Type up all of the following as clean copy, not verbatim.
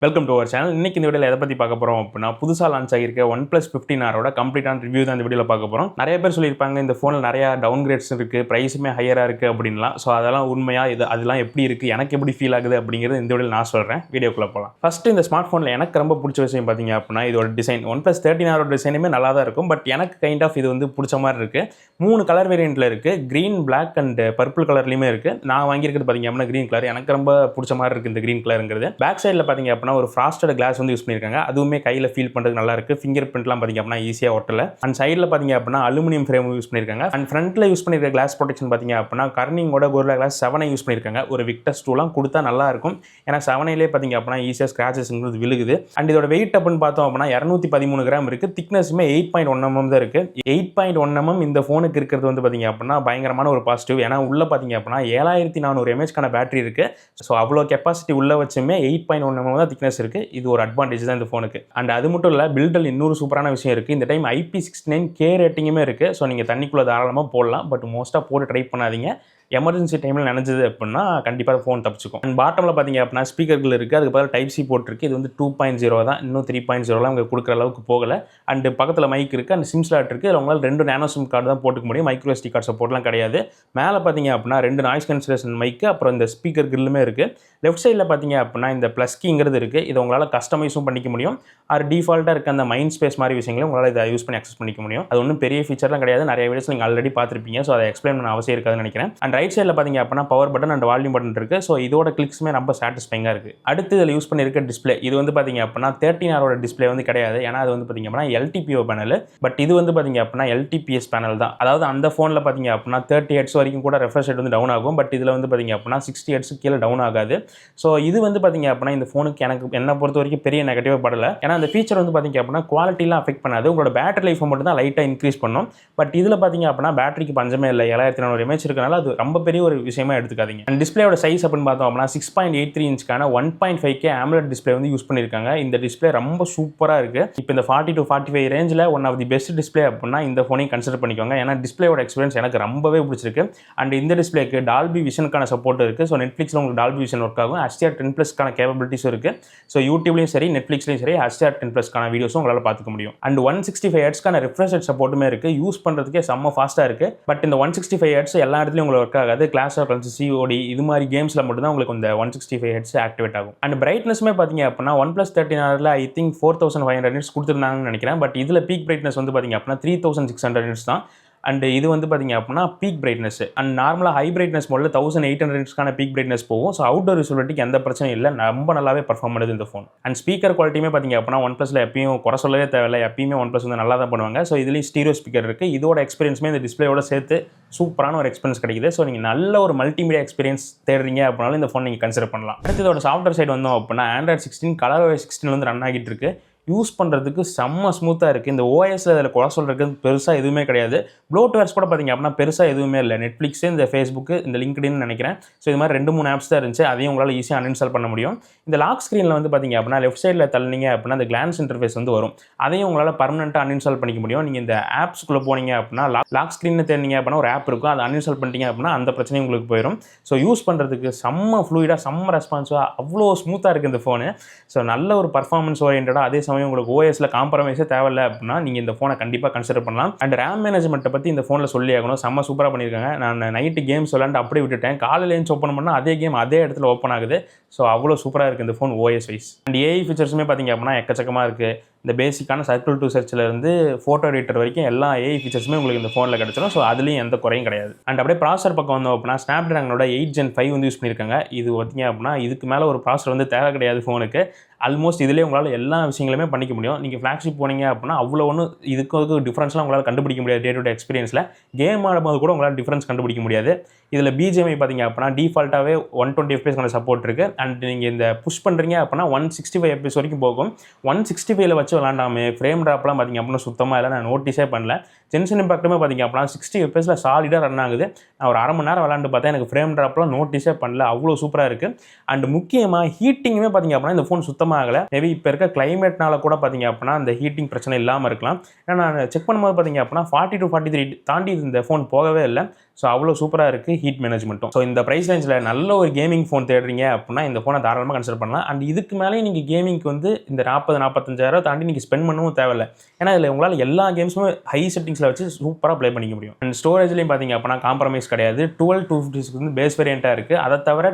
Welcome to our channel. இன்னைக்கு இந்த வீடியோவில் எதை பற்றி பார்க்க போகிறோம் அப்படின்னா, புதுசாக லான்ச் ஆகியிருக்க OnePlus 15R கம்ப்ளீட்டான ரிவ்யூ தான் இந்த வீடியோவில் பார்க்க போகிறோம். நிறைய பேர் சொல்லியிருப்பாங்க இந்த ஃபோனில் நிறையா டவுன் கிரேட்ஸ் இருக்குது, ப்ரைஸுமே ஹையராக இருக்குது அப்படின்லாம். ஸோ அதெல்லாம் உண்மையாக அதெல்லாம் எப்படி இருக்குது, எனக்கு எப்படி ஃபீல் ஆகுது அப்படிங்கிறது இந்த வீடியோவில் நான் சொல்கிறேன். வீடியோக்குள்ளே போகலாம். ஃபஸ்ட்டு இந்த ஸ்மார்ட் ஃபோனில் எனக்கு ரொம்ப பிடிச்ச விஷயம் பார்த்தீங்க அப்படின்னா இதோட டிசைன். OnePlus 13R டிசைனுமே நல்லா தான் இருக்கும். பட் எனக்கு கைண்ட் ஆஃப் இது வந்து பிடிச்ச மாதிரி இருக்குது. 3 கலர் வேரியண்ட்டில் இருக்குது. க்ரீன், பிளாக் அண்ட் பர்பிள் கலர்லையுமே இருக்குது. நான் வாங்கியிருக்கிறது பார்த்தீங்க அப்படின்னா க்ரீன் கலர். எனக்கு ரொம்ப பிடிச்ச மாதிரி இருக்குது இந்த க்ரீன் கலருங்கிறது. பேக் சைடில் பார்த்தீங்க அப்படின்னா ஒரு ஃப்ராஸ்டட் கிளாஸ் வந்து யூஸ் பண்ணியிருக்காங்க. அதுவுமே கையில் ஃபீல் பண்ணுறது நல்லா இருக்குது. ஃபிங்கர் பிரிண்ட்லாம் பார்த்தீங்க அப்படின்னா ஈஸியாக ஒட்டல. அண்ட் சைடில் பார்த்தீங்க அப்படின்னா அலுமினியம் ஃப்ரேம் யூஸ் பண்ணியிருக்காங்க. அண்ட் ஃப்ரண்ட்டில் யூஸ் பண்ணியிருக்க கிளாஸ் ப்ரொடெக்ஷன் பார்த்தீங்க அப்படின்னா கர்னிங்கோட Gorilla Glass 7 யூஸ் பண்ணியிருக்காங்க. ஒரு விக்டஸ் 2லாம் கொடுத்தா நல்லா இருக்கும். ஏன்னா 7லே பார்த்தீங்க அப்படின்னா ஈஸியாக ஸ்க்ராச்சஸ்ங்கிறது விழுகுது. அண்ட் இதோட வெயிட் அப்படின்னு பார்த்தோம் அப்படின்னா 213 கிராம் இருக்குது. திக்னஸுமே 8.1 mm தான் இருக்குது. 8.1 mm இந்த ஃபோனுக்கு இருக்கிறது வந்து பார்த்தீங்க அப்படின்னா பயங்கரமான ஒரு பாசிட்டிவ். ஏன்னா உள்ள பார்த்தீங்க அப்படின்னா 7400 mAh பேட்டரி இருக்குது. ஸோ அவ்வளோ கெப்பாசிட்டி உள்ள வச்சுமே 8.1 mm தான் திக்னஸ் இருக்குது. இது ஒரு அட்வான்டேஜ் தான் இந்த ஃபோனுக்கு. அண்ட் அது மட்டும் இல்லை, பில்டில் இன்னொரு சூப்பரான விஷயம் இருக்குது. இந்த டைம் IP69K ரேட்டிங்குமே இருக்குது. ஸோ நீங்கள் தண்ணிக்குள்ளே தாராளமாக போடலாம். பட் மோஸ்ட்டாக போட்டு ட்ரை பண்ணாதீங்க. எமர்ஜென்சி டைமில் நினைஞ்சது அப்படின்னா கண்டிப்பாக ஃபோன் தப்பிச்சுக்கும். அண்ட் பாட்டமில் பார்த்தீங்க அப்படின்னா ஸ்பீக்கர்கள் இருக்குது. அதுக்கு பதில் டைப் சி போட்டிருக்கு. இது வந்து 2.0 தான். இன்னும் 3.0லாம் அவங்க கொடுக்குற அளவுக்கு போகலை. அண்ட் பக்கத்தில் மைக் இருக்குது. அண்ட் சிம் ஸ்லாட் இருக்குது. இதில் உங்களால் 2 நேனோ சிம் கார்டு தான் போட்டுக்க முடியும். மைக்ரோ SD கார்டு சப்போர்ட்லாம் கிடையாது. மேலே பார்த்தீங்க அப்படின்னா 2 நாய்ஸ் கேன்சலேஷன் மைக்கு, அப்புறம் இந்த ஸ்பீக்கர் கிரில்லுமே இருக்குது. லெஃப்ட் சைடில் பார்த்தீங்க அப்படின்னா இந்த ப்ளஸ் கீங்கிறது இருக்குது. இதை உங்களால் கஸ்டமைஸும் பண்ணிக்க முடியும். அது டிஃபால்ட்டாக இருக்க அந்த மைண்ட் ஸ்பேஸ் மாதிரி விஷயங்களும் உங்களால் இதை யூஸ் பண்ணி அக்சஸ் பண்ணிக்க முடியும். அது ஒன்றும் பெரிய ஃபீச்சர்லாம் கிடையாது. நிறைய வீடியோஸ் நீங்கள் ஆல்ரெடி பார்த்துருப்பீங்க. ஸோ அதை எக்ஸ்பிளைன் பண்ண அவசியம் இருக்காதுன்னு நினைக்கிறேன். அண்ட் ரைட் சைடில் பார்த்தீங்க அப்படின்னா power button and volume button இருக்குது. ஸோ இதோட கிளிக்ஸுமே ரொம்ப சாட்டிஸ்ஃபைங்காக இருக்குது. அடுத்து இதில் யூஸ் பண்ணியிருக்க டிஸ்பிளே, இது வந்து பார்த்தீங்க அப்படின்னா 13R டிஸ்பிளே வந்து கிடையாது. ஏன்னா அது வந்து பார்த்தீங்க அப்படின்னா LTPO பேனல். பட் இது வந்து பார்த்தீங்க அப்படின்னா LTPS பேனல் தான். அதாவது அந்த ஃபோனில் பார்த்தீங்க அப்படின்னா 30 Hz வரைக்கும் கூட ரெஃப்ரெஷ் ரேட் வந்து டவுன் ஆகும். பட் இதில் வந்து பார்த்தீங்க அப்படின்னா 60 Hz கீழே டவுன் ஆகாது. ஸோ இது வந்து பார்த்தீங்க அப்படின்னா இந்த ஃபோனுக்கு என்னை பொறுத்த வரைக்கும் பெரிய நெகட்டிவாக படலை. ஏன்னா அந்த ஃபீச்சர் வந்து பார்த்தீங்க அப்படின்னா குவாலிட்டிலாம் அஃபெக்ட் பண்ணாது. உங்களோட பேட்டரி லைஃப் மட்டும் தான் லைட்டாக இன்க்ரீஸ் பண்ணும். பட் இதில் பார்த்தீங்க அப்படின்னா பேட்டரிக்கு பஞ்சமே இல்லை. 7400 mAh இருக்கனால அது ரொம்ப பெரிய ஒரு விஷயமா எடுத்துக்காதீங்க. அண்ட் டிஸ்பிளேயோட சைஸ் அப்படின்னு பார்த்தோம் அப்படின்னா 6.83 இன்ச்க்கான 1.5K AMOLED டிஸ்பிளே வந்து யூஸ் பண்ணியிருக்காங்க. இந்த டிஸ்பிளே ரொம்ப சூப்பராக இருக்குது. இப்போ இந்த 40 to 45 ரேஞ்சில் one of the best display அப்படின்னா இந்த ஃபோனையும் கன்சிடர் பண்ணிக்கோங்க. ஏன்னா டிஸ்பிளேயோட எக்ஸ்பீரியன்ஸ் எனக்கு ரொம்பவே பிடிச்சிருக்கு. அண்ட் இந்த டிஸ்பிளேக்கு டால்பி விஷனுக்கான சப்போர்ட் இருக்குது. ஸோ நெட்ஃப்ளிக்ஸில் உங்களுக்கு டால்பி விஷன் ஒர்க் ஆகும். HDR10+க்கான கேப்பபிலிட்டிஸும் இருக்குது. ஸோ யூடியூப்லையும் சரி, நெட்ஃப்ளிக்ஸ்லையும் சரி HDR10+க்கான வீடியோஸும் உங்களால் பார்த்துக்க முடியும். அண்ட் 165 Hzக்கான ரிஃப்ரெஷ் ரேட் சப்போர்ட்டுமே இருக்குது. யூஸ் பண்ணுறதுக்கே செம்ம ஃபாஸ்ட்டாக இருக்குது. பட் இந்த 165 Hz எல்லா இடத்துலையும் உங்களுக்கு ஒர்க் ஆகாது. கிளாஸ் ஆஃப் கிளான்ஸ், COD இது மாதிரி கேம்ஸில் மட்டும்தான் உங்களுக்கு இந்த 165 Hz ஆக்டிவேட் ஆகும். அண்ட் பிரைட்னஸ்மே பார்த்தீங்க அப்படின்னா OnePlus 13R I think 4500 nits கொடுத்துருந்தாங்கன்னு நினைக்கிறேன். பட் இதில் பீக் பிரைட்னஸ் வந்து பார்த்தீங்க அப்படின்னா 3600 nits தான். அண்ட் இது வந்து பார்த்தீங்க அப்படின்னா பீக் பிரைட்னஸ். அண்ட் நார்மலாக ஹை பிரைட்னஸ் மோடில் 1800 nitsக்கான பீக் பிரைட்னஸ் போகும். ஸோ அவுட்டோர் விசிபிலிட்டிக்கு எந்த பிரச்சனையும் இல்லை. ரொம்ப நல்லாவே பர்ஃபார்ம் பண்ணுது இந்த ஃபோன். அண்ட் ஸ்பீக்கர் குவாலிட்டியுமே பார்த்தீங்க அப்படின்னா OnePlusல எப்பயும் குறை சொல்லவே தேவையில்லை. எப்பயுமே OnePlus வந்து நல்லா தான் பண்ணுவாங்க. ஸோ இதுலேயும் ஸ்டீரியோ ஸ்பீக்கர் இருக்குது. இதோட எக்ஸ்பீரியன்ஸுமே இந்த டிஸ்பிளேயோட சேர்த்து சூப்பரான ஒரு எக்ஸ்பீரியன்ஸ் கிடைக்குது. ஸோ நீங்கள் நல்ல ஒரு மல்டிமீடியா எக்ஸ்பீரியன்ஸ் தேடுறீங்க அப்படின்னாலும் இந்த ஃபோன் நீங்கள் கன்சிடர் பண்ணலாம். அடுத்து இதோட சாஃப்ட்வேர் சைடு வந்தோம் அப்படின்னா Android 16 ColorOS 16 வந்து ரன் ஆகிட்டு இருக்கு. யூஸ் பண்ணுறதுக்கு செம்ம ஸ்மூத்தாக இருக்குது. இந்த ஓஎஸில் அதில் குறை சொல்கிறதுக்கு பெருசாக எதுவுமே கிடையாது. ப்ளோட்வேர்ஸ் கூட பார்த்தீங்க அப்படின்னா பெருசாக எதுவுமே இல்லை. நெட்ஃப்ளிக்ஸு, இந்த ஃபேஸ்புக்கு, இந்த லிங்க்டின்னு நினைக்கிறேன். ஸோ இது மாதிரி 2-3 ஆப்ஸ் தான் இருந்துச்சு. அதையும் உங்களால் ஈஸியாக அன்இன்ஸ்டால் பண்ண முடியும். இந்த லாக் ஸ்க்ரீனில் வந்து பார்த்தீங்க அப்படின்னா லெஃப்ட் சைடில் தள்ளினீங்க அப்படின்னா அந்த கிளான்ஸ் இன்டர்ஃபேஸ் வந்து வரும். அதையும் உங்களால் பர்மனெண்ட்டாக அன்இன்ஸ்டால் பண்ணிக்க முடியும். நீங்கள் இந்த ஆப்ஸ்க்குள்ளே போனீங்க அப்படின்னா லாக் ஸ்க்ரீன் தேடினீங்க அப்படின்னா ஒரு ஆப் இருக்கும். அதை அன்இன்ஸ்டால் பண்ணிட்டீங்க அப்படின்னா அந்த பிரச்சனையும் உங்களுக்கு போயிடும். ஸோ யூஸ் பண்ணுறதுக்கு செம்ம ஃப்ளூயிடாக, செம்ம ரெஸ்பான்ஸாக, அவ்வளோ ஸ்மூத்தாக இருக்குது இந்த ஃபோனு. ஸோ நல்ல ஒரு பர்ஃபார்மன்ஸ் ஓரியன்டாக, அதே சமயம் உங்களுக்கு ஓஎஸில் காம்ப்ரமைஸே தேவையில்லை அப்படின்னா நீங்கள் இந்த ஃபோனை கண்டிப்பாக கன்சிடர் பண்ணலாம். அண்ட் ரேம் மேனேஜ்மெண்ட்டை பற்றி இந்த ஃபோனில் சொல்லி ஆகணும். செம்ம சூப்பராக பண்ணியிருக்காங்க. நான் நைட்டு கேம்ஸ் விளாண்டு அப்படியே விட்டுட்டேன். காலையில் எழுந்து ஓப்பன் பண்ணால் அதே கேம் அதே இடத்துல ஓப்பன் ஆகுது. ஸோ அவ்வளோ சூப்பராக இருக்குது இந்த phone OS wise. And AI ஃபீச்சர்ஸுமே பார்த்தீங்க அப்படின்னா எக்கச்சக்கமாக இருக்குது. இந்த பேசிக்கான சர்க்கிள் டு சர்ச்சிலேருந்து ஃபோட்டோ எடிட்டர் வரைக்கும் எல்லா AI ஃபீச்சர்ஸுமே உங்களுக்கு இந்த ஃபோனில் கிடச்சிடும். ஸோ அதுலேயும் எந்த குறையும் கிடையாது. அண்ட் அப்படியே ப்ராசர் பக்கம் வந்தோம் அப்படின்னா ஸ்னாப்ட்ராகனோட 8 Gen 5 வந்து யூஸ் பண்ணியிருக்காங்க. இது பார்த்தீங்க அப்படின்னா இதுக்கு மேலே ஒரு ப்ராசர் வந்து தேவை கிடையாது ஃபோனுக்கு. ஆல்மோஸ்ட் இதிலே உங்களால் எல்லா விஷயங்களுமே பண்ணிக்க முடியும். நீங்கள் ஃப்ளாக்ஷிப் போனீங்க அப்படின்னா அவ்வளோ ஒன்றும் இதுக்கு டிஃப்ரென்ஸ்லாம் உங்களால் கண்டுபிடிக்க முடியாது. டே டு டே எக்ஸ்பீரியன்ஸில் கேம் ஆடும்போது கூட உங்களால் டிஃப்ரென்ஸ் கண்டுபிடிக்க முடியாது. இதில் BGMI பார்த்தீங்க அப்படின்னா டிஃபால்ட்டாகவே 120 FPS சப்போர்ட் இருக்குது. அண்ட் நீங்கள் இந்த புஷ் பண்ணுறீங்க அப்படின்னா 165 FPS வரைக்கும் போகும். 165ல் வச்சு விளாண்டாமே ஃப்ரேம் ட்ராப்லாம் பார்த்தீங்க அப்படின்னா சுத்தமாக இல்லை. நான் நோட்டீஸே பண்ணல. ஜென்சன் இம்பாக்ட்டுமே பார்த்தீங்க அப்படின்னா 60 FPSல சாலிடாக ரன் ஆகுது. நான் ஒரு அரை மணி நேரம் விளாண்டு பார்த்தேன். எனக்கு ஃப்ரேம் ட்ராப்லாம் நோட்டீஸே பண்ணல. அவ்வளோ சூப்பராக இருக்குது. அண்ட் முக்கியமாக ஹீட்டிங்குமே பார்த்தீங்க அப்படின்னா இந்த ஃபோன் சுத்தமாக ஆகலை. மேபி இப்போ இருக்க கிளைமேட்னால கூட பார்த்தீங்க அப்படின்னா அந்த ஹீட்டிங் பிரச்சனை இல்லாமல் இருக்கலாம். ஏன்னா நான் செக் பண்ணும்போது பார்த்தீங்க அப்படின்னா 40 to 43 தாண்டி இந்த ஃபோன் போகவே இல்லை. ஸோ அவ்வளோ சூப்பராக இருக்குது ஹீட் மேனேஜ்மெண்ட்டும். ஸோ இந்த ப்ரைஸ் ரேஞ்சில் நல்ல ஒரு கேமிங் ஃபோன் தேடுறீங்க அப்படின்னா இந்த ஃபோனை தாராளமாக கன்சிடர் பண்ணலாம். அண்ட் இதுக்கு மேலே நீங்கள் கேமிங்க்கு வந்து இந்த 40-45,000 தாண்டி நீங்கள் ஸ்பெண்ட் பண்ணவும் தேவையில்லை. ஏன்னா இதில் உங்களால் எல்லா கேம்ஸுமே ஹை செட்டிங்ஸில் வச்சு சூப்பராக ப்ளே பண்ணிக்க முடியும். அண்ட் ஸ்டோரேஜ்லையும் பார்த்தீங்க அப்படின்னா காம்ப்ரமைஸ் கிடையாது. 12/256 வந்து பேஸ் வேரியண்ட்டாக இருக்குது. அதை தவிர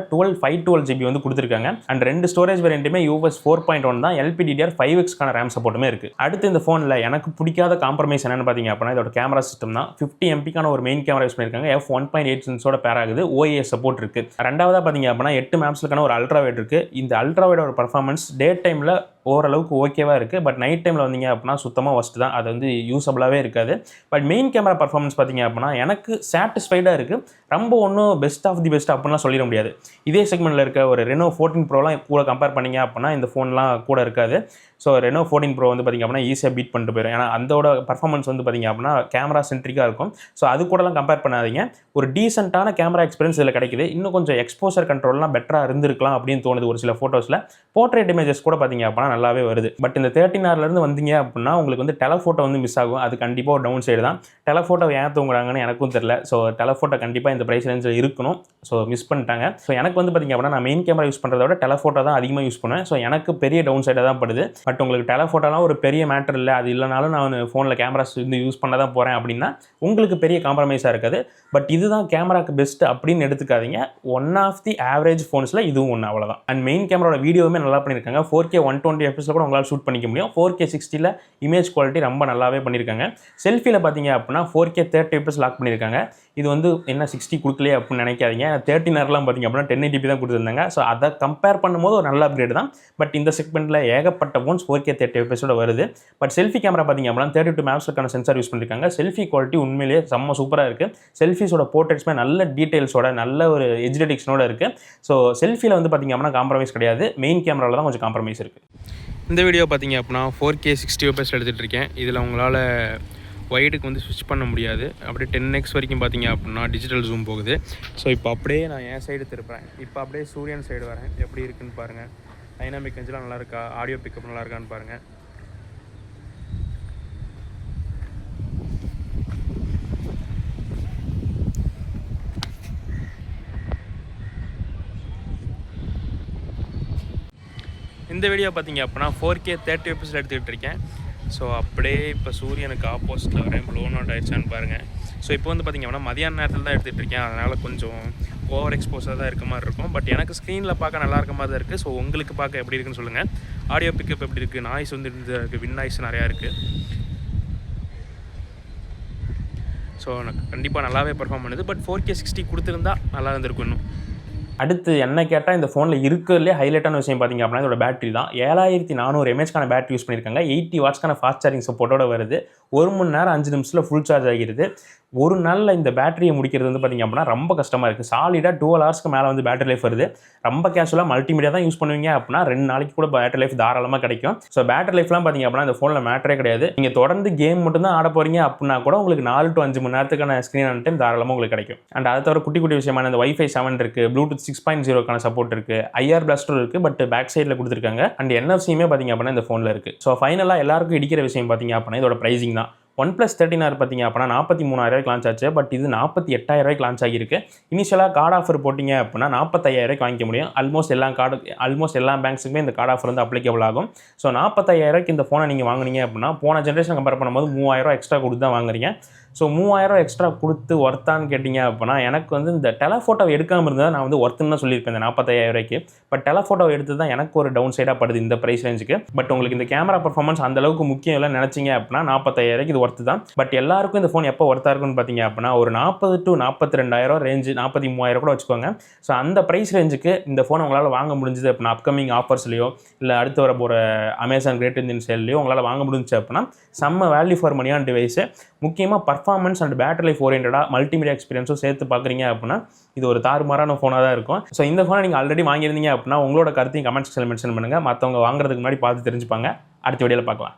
512GB வந்து கொடுத்துருக்காங்க. அண்ட் 2 ஸ்டோரேஜ் வேரியண்ட்டுமே UFS 4.1 தான். LPDDR5Xக்கான ரேம் சப்போர்ட்டுமே இருக்குது. அடுத்து இந்த ஃபோனில் எனக்கு பிடிக்காத காம்ப்ரமைஸ் என்னென்னு பார்த்தீங்க அப்படின்னா இதோட கேமரா சிஸ்டம் தான். 50 MP ஒரு மெயின் கேமரா யூஸ் பண்ணியிருக்காங்க. f1.8 சென்ஸோட பேர் ஆகுது. OIS சப்போர்ட் இருக்குது. ரெண்டாவதாக பார்த்தீங்க அப்படின்னா 8 மேப்ஸ்க்கான ஒரு அல்ட்ரா வைட் இருக்குது. இந்த அல்ட்ரா வைடோட பர்ஃபார்மன்ஸ் டே டைமில் ஓரளவுக்கு ஓகேவாக இருக்குது. பட் நைட் டைமில் வந்தீங்க அப்படின்னா சுத்தமாக ஒஸ்ட் தான். அது வந்து யூஸபிளாகவே இருக்காது. பட் மெயின் கேமரா பர்ஃபார்மன்ஸ் பார்த்தீங்க அப்படின்னா எனக்கு சாட்டிஸ்ஃபைடாக இருக்குது. ரொம்ப ஒன்றும் பெஸ்ட் ஆஃப் தி பெஸ்ட் அப்படின்லாம் சொல்லிட முடியாது. இதே செக்மெண்ட்டில் இருக்க ஒரு Reno 14 Proலாம் கூட கம்பேர் பண்ணிங்க அப்படின்னா இந்த ஃபோன்லாம் கூட இருக்காது. ஸோ Reno 14 Pro வந்து பார்த்திங்க அப்படின்னா ஈஸியாக பீட் பண்ணிட்டு போயிடும். ஏன்னா அதோட பர்ஃபார்மன்ஸ் வந்து பார்த்திங்க அப்படின்னா கேமரா சென்ட்ரிக்காக இருக்கும். ஸோ அது கூடலாம் கம்பேர் பண்ணாதீங்க. ஒரு டீசென்ட்டான கேமரா எக்ஸ்பீரியன்ஸ் இதில் கிடைக்குது. இன்னும் கொஞ்சம் எக்ஸ்போசர் கண்ட்ரோல்லாம் பெட்டராக இருந்திருக்கலாம் அப்படின்னு தோணுது ஒரு சில ஃபோட்டோஸில். போர்ட்ரேட் இமேஜஸ் கூட பார்த்திங்க அப்படின்னா நல்லாவே வருது. பட் இந்த 13Rலேருந்து வந்தீங்க அப்படின்னா உங்களுக்கு வந்து டெலஃபோட்டோ வந்து மிஸ் ஆகும். அது கண்டிப்பாக ஒரு டவுன் சைடு தான். டெலஃபோட்டோ ஏன் தூங்குறாங்கன்னு எனக்கும் தெரியல. ஸோ டெலஃபோட்டோ கண்டிப்பாக இந்த ப்ரைஸ் ரேஞ்சில் இருக்கணும். ஸோ மிஸ் பண்ணிட்டாங்க. ஸோ எனக்கு வந்து பார்த்திங்க அப்படின்னா நான் மெயின் கேமரா யூஸ் பண்ணுறத விட டெலஃபோட்டோ தான் அதிகமாக யூஸ் பண்ணுவேன். ஸோ எனக்கு பெரிய டவுன் சைடாக தான் படுது. பட் உங்களுக்கு டெலஃபோட்டோலாம் ஒரு பெரிய மேட்டர் இல்லை. அது இல்லைனாலும் நான் ஃபோனில் கேமராஸ் வந்து யூஸ் பண்ண தான் போகிறேன் அப்படின்னா உங்களுக்கு பெரிய காம்ப்ரமைஸாக இருக்காது. பட் இதுதான் கேமராக்கு பெஸ்ட் அப்படின்னு எடுத்துக்காதீங்க. ஒன் ஆஃப் தி ஆவரேஜ் ஃபோன்ஸில் இதுவும் ஒன்று, அவ்வளோதான். அண்ட் மெயின் கேமராவோட வீடியோவுமே நல்லா பண்ணியிருக்காங்க. 4K 120fps கூட உங்களால் ஷூட் பண்ணிக்க முடியும். 4K 60ல் இமேஜ் குவாலிட்டி ரொம்ப நல்லாவே பண்ணியிருக்காங்க. செல்ஃபியில் பார்த்தீங்க அப்படின்னா 4K 30fps லாக் பண்ணியிருக்காங்க. இது வந்து என்ன 60 கொடுக்கலையே அப்படின்னு நினைக்காதீங்க. 13Rலாம் பார்த்தீங்க அப்படின்னா 1080p தான் கொடுத்துருந்தாங்க. ஸோ அதை கம்பேர் பண்ணும்போது ஒரு நல்ல அப்கிரேட் தான். பட் இந்த செக்மெண்ட்டில் ஏகப்பட்ட ஃபோன்ஸ் 4K 30fps வருது. பட் செல்ஃபி கேமரா பார்த்தீங்க அப்படின்னா 32 மேப்ஸ்க்கான சென்சார் யூஸ் பண்ணியிருக்காங்க. செல்ஃபி குவாலிட்டி உண்மையிலேயே செம்ம சூப்பராக இருக்குது. செல்ஃபிஸோட போர்ட்ரேட்ஸ்மே நல்ல டீட்டெயில்ஸோட நல்ல ஒரு எட்ஜ் டிடெக்ஷனோட இருக்குது. ஸோ செல்ஃபியில் வந்து பார்த்திங்க அப்படின்னா காம்ப்ரமைஸ் கிடையாது. மெயின் கேமராவில் தான் கொஞ்சம் காம்ப்ரமைஸ் இருக்குது. இந்த வீடியோ பார்த்திங்க அப்படின்னா 4K 60fps எடுத்துகிட்டு இருக்கேன். இதில் உங்களால் ஒயிட்டுக்கு வந்து ஸ்விட்ச் பண்ண முடியாது. அப்படியே 10x வரைக்கும் பார்த்தீங்க அப்படின்னா டிஜிட்டல் ஜூம் போகுது. ஸோ இப்போ அப்படியே நான் என் சைடு திருப்புறேன். இப்போ அப்படியே சூரியன் சைடு வரேன். எப்படி இருக்குன்னு பாருங்கள். டைனாமிக் ரேஞ்செலாம் நல்லா இருக்கா, ஆடியோ பிக்கப் நல்லா இருக்கான்னு பாருங்கள். இந்த வீடியோ பார்த்தீங்க அப்படின்னா 4K 30fps எடுத்துக்கிட்டு இருக்கேன். ஸோ அப்படியே இப்போ சூரியனுக்கு ஆப்போசிட்டில் வரேன். ப்ளோன் அவுட் ஆயிடுச்சான்னு பாருங்கள். ஸோ இப்போ வந்து பார்த்திங்க அப்படின்னா மதியான நேரத்தில் தான் எடுத்துகிட்டு இருக்கேன். அதனால் கொஞ்சம் ஓவர் எக்ஸ்போஸாக தான் இருக்க மாதிரி இருக்கும். பட் எனக்கு ஸ்க்ரீனில் பார்க்க நல்லா இருக்க மாதிரி தான் இருக்குது. ஸோ உங்களுக்கு பார்க்க எப்படி இருக்குன்னு சொல்லுங்கள். ஆடியோ பிக்கப் எப்படி இருக்குது, நாய்ஸ் வந்து இருக்குது, வின் நாய்ஸ் நிறையா இருக்குது. ஸோ எனக்கு கண்டிப்பாக நல்லாவே பெர்ஃபார்ம் பண்ணுது. பட் 4K 60 கொடுத்துருந்தா நல்லா இருந்திருக்கும் இன்னும். அடுத்து என்ன கேட்டால் இந்த ஃபோனில் இருக்கிறதுலே ஹைலைட்டான விஷயம் பார்த்திங்க அப்படின்னா இதோட பேட்டரி தான். 7400 mAh பேட்டரி யூஸ் பண்ணியிருக்காங்க. 80 watts ஃபாஸ்ட் சார்ஜிங் சப்போர்ட்டோட வருது. 1 மணி நேரம் 5 நிமிஷத்தில் ஃபுல் சார்ஜ் ஆகிடுது. ஒரு நாளில் இந்த பேட்டரியை முடிக்கிறது வந்து பார்த்திங்க அப்படின்னா ரொம்ப கஷ்டமாக இருக்குது. சாலிடாக 12 ஹவர்ஸ்க்கு மேலே வந்து பேட்டரி லைஃப் வருது. ரொம்ப கேஷுவலாக மல்டிமீடியா தான் யூஸ் பண்ணுவீங்க அப்படின்னா 2 நாளைக்கு கூட பேட்டரி லைஃப் தாராளமாக கிடைக்கும். ஸோ பேட்டரி லைஃப்லாம் பார்த்திங்க அப்படின்னா இந்த ஃபோனில் மேட்டரே கிடையாது. நீங்கள் தொடர்ந்து கேம் மட்டும் தான் ஆட போகிறீங்க அப்படின்னா கூட உங்களுக்கு 4 to 5 மணி நேரத்துக்கான ஸ்க்ரீன் ஆன் டைம் தாராளமாக உங்களுக்கு கிடைக்கும். அண்ட் அதை தவிர குட்டி குட்டி விஷயமான இந்த Wi-Fi 7 இருக்குது, Bluetooth 6.0க்கான சப்போர்ட் இருக்குது, IR பிளாஸ்டர் இருக்குது. பட் பேக் சைடில் கொடுத்துருக்காங்க. அண்ட் NFC-யுமே பார்த்திங்க அப்படின்னா இந்த ஃபோனில் இருக்குது. ஸோ ஃபைனலாக எல்லாருக்கும் இடிக்கிற விஷயம் பார்த்திங்க அப்படின்னா இதோட ப்ரைசிங் தான். OnePlus 13R பார்த்திங்க அப்படின்னா 43,000 லான்ச் ஆச்சு. பட் இது 48,000 லான்ச் ஆகியிருக்கு. இனிஷியலாக கார்டு ஆஃபர் போட்டிங்க அப்படின்னா 45,000 வாங்கிக்க முடியும். ஆல்மோஸ்ட் எல்லா பேங்க்ஸுக்குமே இந்த கார்டு ஆஃபர் வந்து அப்ளிகபிள் ஆகும். ஸோ 45,000 இந்த ஃபோனை நீங்கள் வாங்குனீங்க அப்படின்னா போன ஜென்ரேஷன் கம்பேர் பண்ணும்போது 3,000 எக்ஸ்ட்ரா கொடுத்து தான் வாங்குறீங்க. ஸோ 3,000 எக்ஸ்ட்ரா கொடுத்து ஒர்த்தான்னு கேட்டிங்க அப்படின்னா எனக்கு வந்து இந்த டெலஃபோட்டோ எடுக்காமல் இருந்தால் நான் வந்து ஒர்த்துன்னு தான் சொல்லியிருப்பேன் இந்த 45,000. பட் டெலஃபோட்டோ எடுத்து தான் எனக்கு ஒரு டவுன் சைடாக படுது இந்த ப்ரைஸ் ரேஞ்சுக்கு. பட் உங்களுக்கு இந்த கேமரா பர்ஃபார்மன்ஸ் அந்தளவுக்கு முக்கியம் இல்லை நினச்சிங்க அப்படின்னா 45,000 இது ஒர்த்து தான். பட் எல்லாருக்கும் இந்த ஃபோன் எப்போ ஒர்த்தாக இருக்குன்னு பார்த்தீங்க அப்படின்னா ஒரு 40,000 to 42,000 ரேஞ்சு, 43,000 கூட வச்சுக்கோங்க. ஸோ அந்த ப்ரைஸ் ரேஞ்சுக்கு இந்த ஃபோனை உங்களால் வாங்க முடிஞ்சது அப்படின்னா அப்கமிங் ஆஃபர்ஸ்லையோ இல்லை அடுத்து வர போகிற அமேசான் கிரேட் இந்தியன் சேல்லையோ உங்களால் வாங்க முடிஞ்சு அப்படின்னா செம்ம வேல்யூ ஃபார் மணியான டிவைஸு. முக்கியமாக பர்ஃபார்மன்ஸ் அண்ட் பேட்டரி லைஃப் ஓரியன்டாக மல்டிமீடியா எக்ஸ்பீரியன்ஸும் சேர்த்து பார்க்குறீங்க அப்படின்னா இது ஒரு தாறுமாறான ஃபோனாக தான் இருக்கும். ஸோ இந்த ஃபோனை நீங்கள் ஆல்ரெடி வாங்கியிருந்தீங்க அப்படின்னா உங்களோட கருத்தையும் கமெண்ட் செக்ஷனில் மென்ஷன் பண்ணுங்கள். மற்றவங்க வாங்குறதுக்கு முன்னாடி பார்த்து தெரிஞ்சுப்பாங்க. அடுத்த வீடியோவில் பார்க்கலாம்.